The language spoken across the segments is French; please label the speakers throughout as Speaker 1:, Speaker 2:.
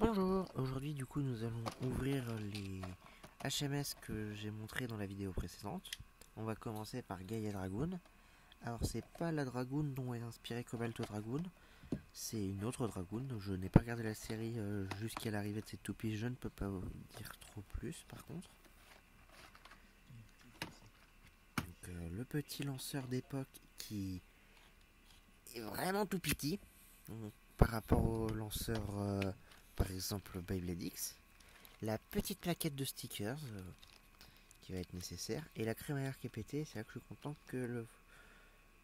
Speaker 1: Bonjour, aujourd'hui du coup nous allons ouvrir les HMS que j'ai montré dans la vidéo précédente. On va commencer par Gaia Dragoon. Alors c'est pas la Dragoon dont est inspiré Cobalt Dragoon, c'est une autre Dragoon. Je n'ai pas regardé la série jusqu'à l'arrivée de cette toupie, je ne peux pas vous dire trop plus par contre. Donc, le petit lanceur d'époque qui est vraiment tout petit par rapport au lanceur par exemple Beyblade X. La petite plaquette de stickers qui va être nécessaire et la crémaillère qui est pétée. C'est là que je suis content que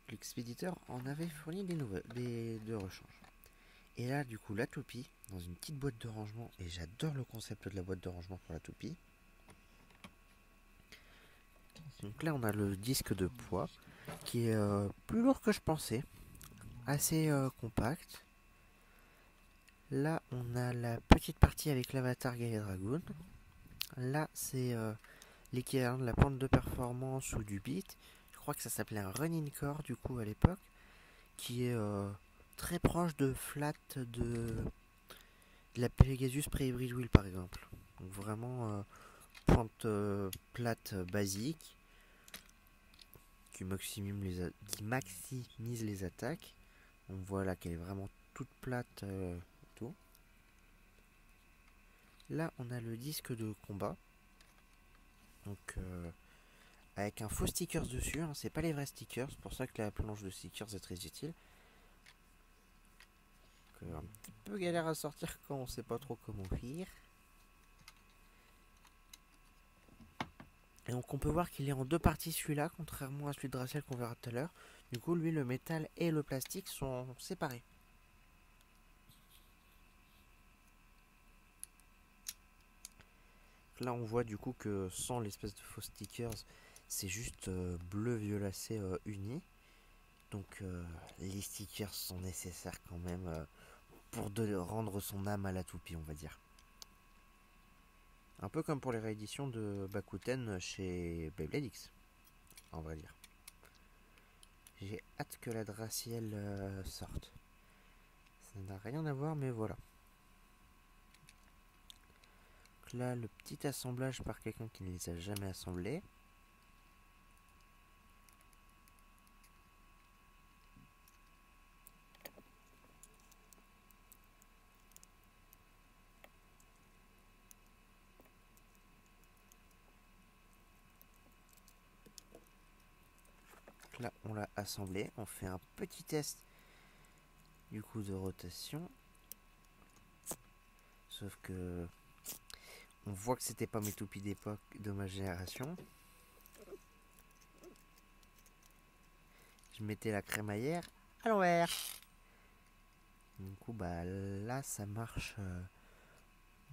Speaker 1: l'expéditeur en avait fourni de rechange. Et là du coup la toupie dans une petite boîte de rangement, et j'adore le concept de la boîte de rangement pour la toupie. Donc là on a le disque de poids qui est plus lourd que je pensais, assez compact. Là on a la petite partie avec l'avatar Gaia Dragoon. Là c'est l'équivalent de la pente de performance ou du beat. Je crois que ça s'appelait un running core du coup à l'époque, qui est très proche de flat de la Pegasus Pre-Hybrid Wheel par exemple. Donc vraiment pointe plate basique qui maximise les attaques. On voit là qu'elle est vraiment toute plate tout. Là on a le disque de combat. Donc avec un faux stickers dessus, hein, c'est pas les vrais stickers, c'est pour ça que la planche de stickers est très utile. Un petit peu galère à sortir quand on sait pas trop comment faire. Et donc on peut voir qu'il est en deux parties celui-là, contrairement à celui de Draciel qu'on verra tout à l'heure. Du coup lui le métal et le plastique sont séparés. Là on voit du coup que sans l'espèce de faux stickers, c'est juste bleu violacé uni. Donc les stickers sont nécessaires quand même pour rendre son âme à la toupie, on va dire. Un peu comme pour les rééditions de Bakuten chez Beyblade X, on va dire. J'ai hâte que la Draciel sorte. Ça n'a rien à voir, mais voilà. Donc là, le petit assemblage par quelqu'un qui ne les a jamais assemblés. Donc là, on l'a assemblé. On fait un petit test du coup de rotation. Sauf que on voit que c'était pas mes toupies d'époque de ma génération. Je mettais la crémaillère à l'envers. Du coup, bah là, ça marche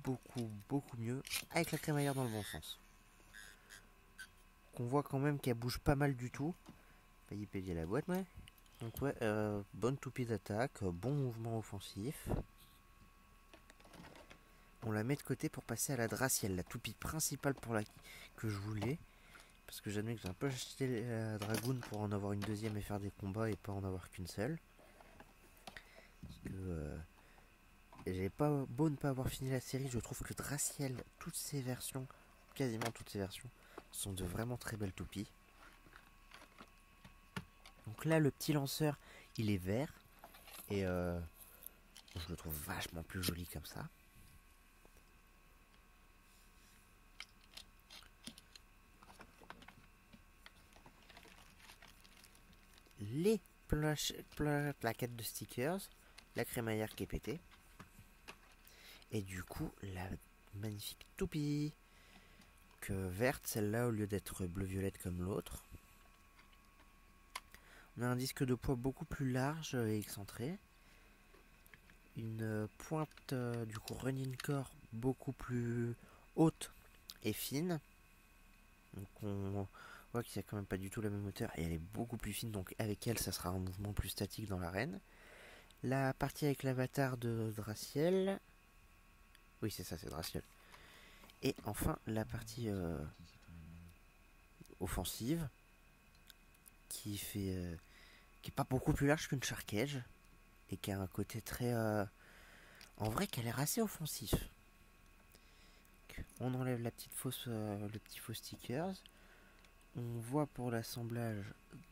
Speaker 1: beaucoup mieux avec la crémaillère dans le bon sens. On voit quand même qu'elle bouge pas mal du tout. Failli péter la boîte, ouais. Donc ouais, bonne toupie d'attaque, bon mouvement offensif. On la met de côté pour passer à la Draciel, la toupie principale que je voulais. Parce que j'admets que j'ai un peu acheté la Dragoon pour en avoir une deuxième et faire des combats et pas en avoir qu'une seule. Parce que j'ai pas beau ne pas avoir fini la série, je trouve que Draciel, toutes ses versions, quasiment toutes ses versions, sont de vraiment très belles toupies. Donc là, le petit lanceur, il est vert. Et je le trouve vachement plus joli comme ça. Les plaquettes de stickers, la crémaillère qui est pétée. Et du coup, la magnifique toupie verte, celle-là, au lieu d'être bleu-violette comme l'autre. On a un disque de poids beaucoup plus large et excentré. Une pointe du coup running core beaucoup plus haute et fine. Donc on voit qu'il n'y a quand même pas du tout la même hauteur et elle est beaucoup plus fine, donc avec elle ça sera un mouvement plus statique dans l'arène. La partie avec l'avatar de Draciel. Oui c'est ça, c'est Draciel. Et enfin la partie offensive qui est pas beaucoup plus large qu'une Shark Edge et qui a un côté très en vrai qui a l'air assez offensif. On enlève la petite fausse, le petit faux stickers. On voit pour l'assemblage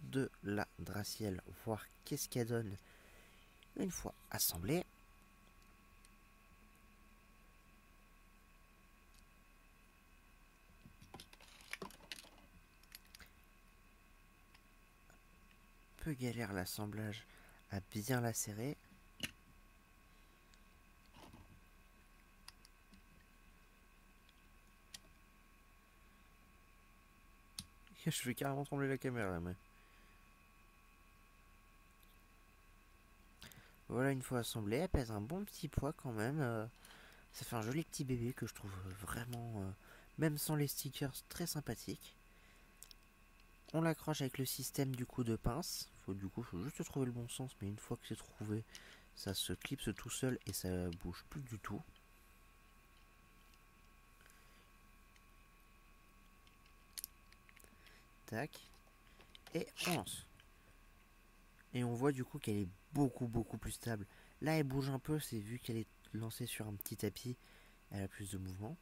Speaker 1: de la Draciel, voir qu'est-ce qu'elle donne une fois assemblée. Peu galère l'assemblage à bien la serrer. Je vais carrément trembler la caméra, mais... Voilà, une fois assemblée, elle pèse un bon petit poids quand même. Ça fait un joli petit bébé que je trouve vraiment, même sans les stickers, très sympathique. On l'accroche avec le système du coup de pince. Faut juste trouver le bon sens, mais une fois que c'est trouvé, ça se clipse tout seul et ça bouge plus du tout. Tac. Et on lance. Et on voit du coup qu'elle est beaucoup plus stable. Là elle bouge un peu, c'est vu qu'elle est lancée sur un petit tapis, elle a plus de mouvement.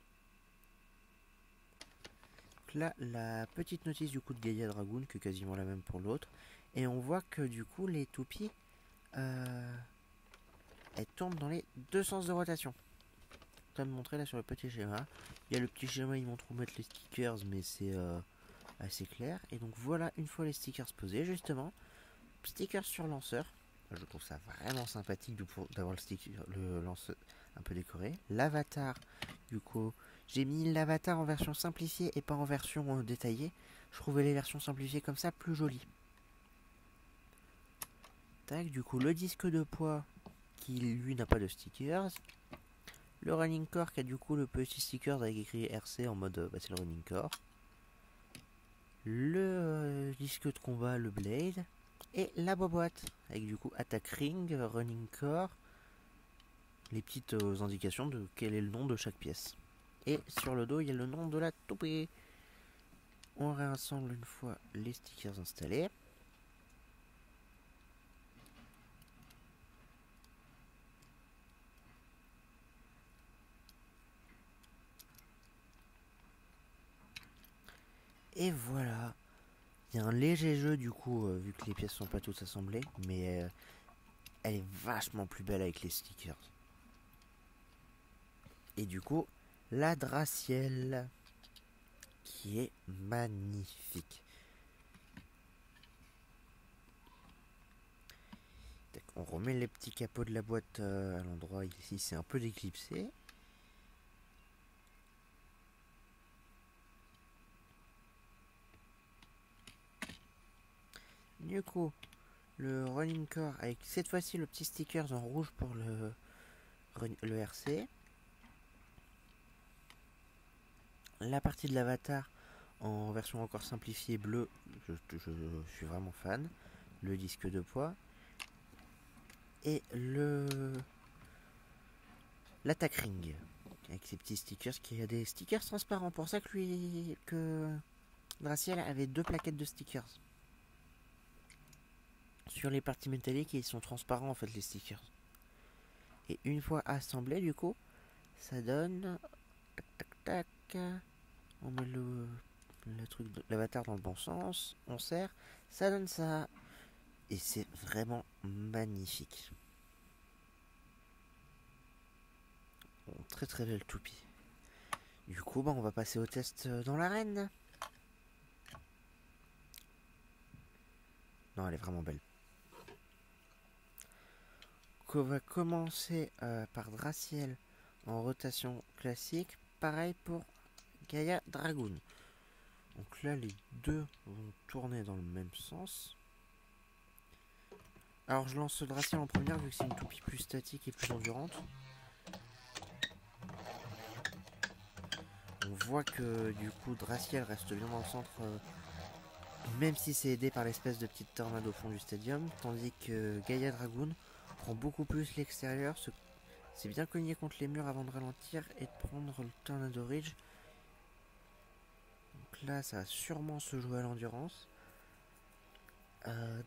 Speaker 1: Donc là la petite notice du coup de Gaia Dragoon, que quasiment la même pour l'autre. Et on voit que du coup les toupies elles tournent dans les deux sens de rotation. Comme montré là sur le petit schéma. Il y a le petit schéma, ils montrent où mettre les stickers, mais c'est assez clair. Et donc voilà, une fois les stickers posés, justement, stickers sur lanceur. Je trouve ça vraiment sympathique d'avoir le lanceur un peu décoré. L'avatar, du coup, j'ai mis l'avatar en version simplifiée et pas en version détaillée. Je trouvais les versions simplifiées comme ça plus jolies. Tac, du coup, le disque de poids qui lui n'a pas de stickers. Le running core qui a du coup le petit sticker avec écrit RC en mode c'est le running core. Le disque de combat, le blade. Et la boîte avec du coup attack ring, running core. Les petites indications de quel est le nom de chaque pièce. Et sur le dos il y a le nom de la toupée. On réassemble une fois les stickers installés. Et voilà. Il y a un léger jeu du coup, vu que les pièces sont pas toutes assemblées, mais elle est vachement plus belle avec les stickers. Et du coup, la Draciel, qui est magnifique. On remet les petits capots de la boîte à l'endroit ici, c'est un peu déclipsé. Du coup, le running core avec cette fois-ci le petit sticker en rouge pour le RC. La partie de l'avatar en version encore simplifiée bleue, je suis vraiment fan. Le disque de poids. Et l'attack ring avec ces petits stickers qui a des stickers transparents. Pour ça que Draciel avait deux plaquettes de stickers. Sur les parties métalliques, ils sont transparents en fait les stickers. Et une fois assemblés, du coup, ça donne tac tac. On met le truc de l'avatar dans le bon sens, on serre, ça donne ça. Et c'est vraiment magnifique. Bon, très belle toupie. Du coup, on va passer au test dans l'arène. Non, elle est vraiment belle. On va commencer par Draciel en rotation classique. Pareil pour Gaia Dragoon. Donc là, les deux vont tourner dans le même sens. Alors je lance Draciel en première vu que c'est une toupie plus statique et plus endurante. On voit que du coup Draciel reste bien dans le centre, même si c'est aidé par l'espèce de petite tornade au fond du stadium, tandis que Gaia Dragoon prend beaucoup plus l'extérieur, c'est bien cogné contre les murs avant de ralentir et de prendre le Tornado Ridge. Donc là ça va sûrement se jouer à l'endurance.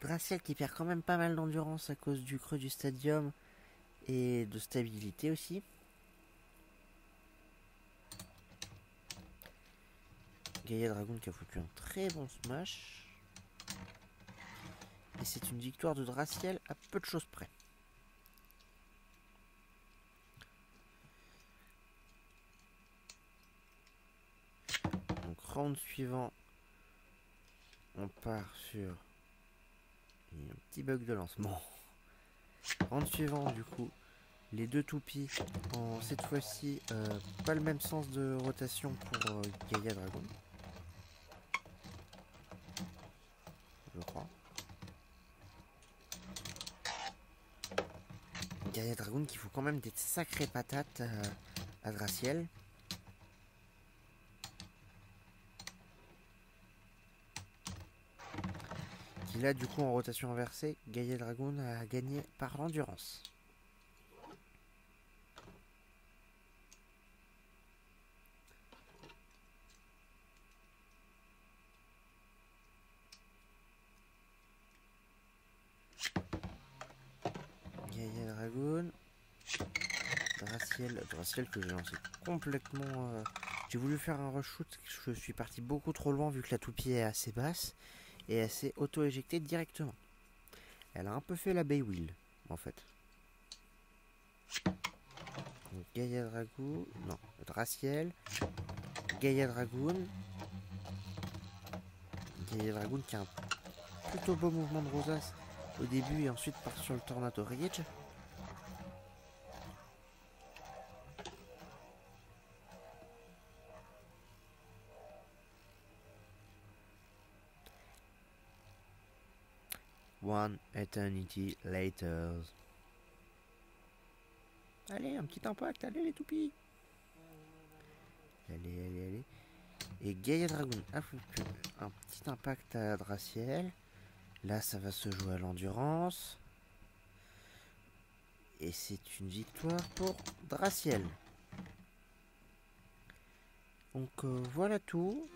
Speaker 1: Draciel qui perd quand même pas mal d'endurance à cause du creux du stadium et de stabilité aussi. Gaïa Dragoon qui a foutu un très bon smash. Et c'est une victoire de Draciel à peu de choses près. Donc round suivant, on part sur un petit bug de lancement. Round suivant du coup, les deux toupies en cette fois-ci pas le même sens de rotation pour Gaïa Dragoon. Je crois. Gaïa Dragoon qui fout quand même des sacrées patates à Draciel. Qui là du coup en rotation inversée, Gaïa Dragoon a gagné par l'endurance. Gaïa Dragoon. Draciel que j'ai lancé complètement. J'ai voulu faire un reshoot, je suis parti beaucoup trop loin vu que la toupie est assez basse et elle s'est auto-éjectée directement. Elle a un peu fait la Baywheel en fait. Donc, Gaïa Dragoon, non, Draciel, Gaïa Dragoon. Gaïa Dragoon qui a un plutôt beau mouvement de rosace au début et ensuite part sur le Tornado Rage. One eternity later. Allez, un petit impact, allez les toupies. Allez. Et Gaïa Dragoon a foutu un petit impact à Draciel. Là, ça va se jouer à l'endurance. Et c'est une victoire pour Draciel. Donc voilà tout.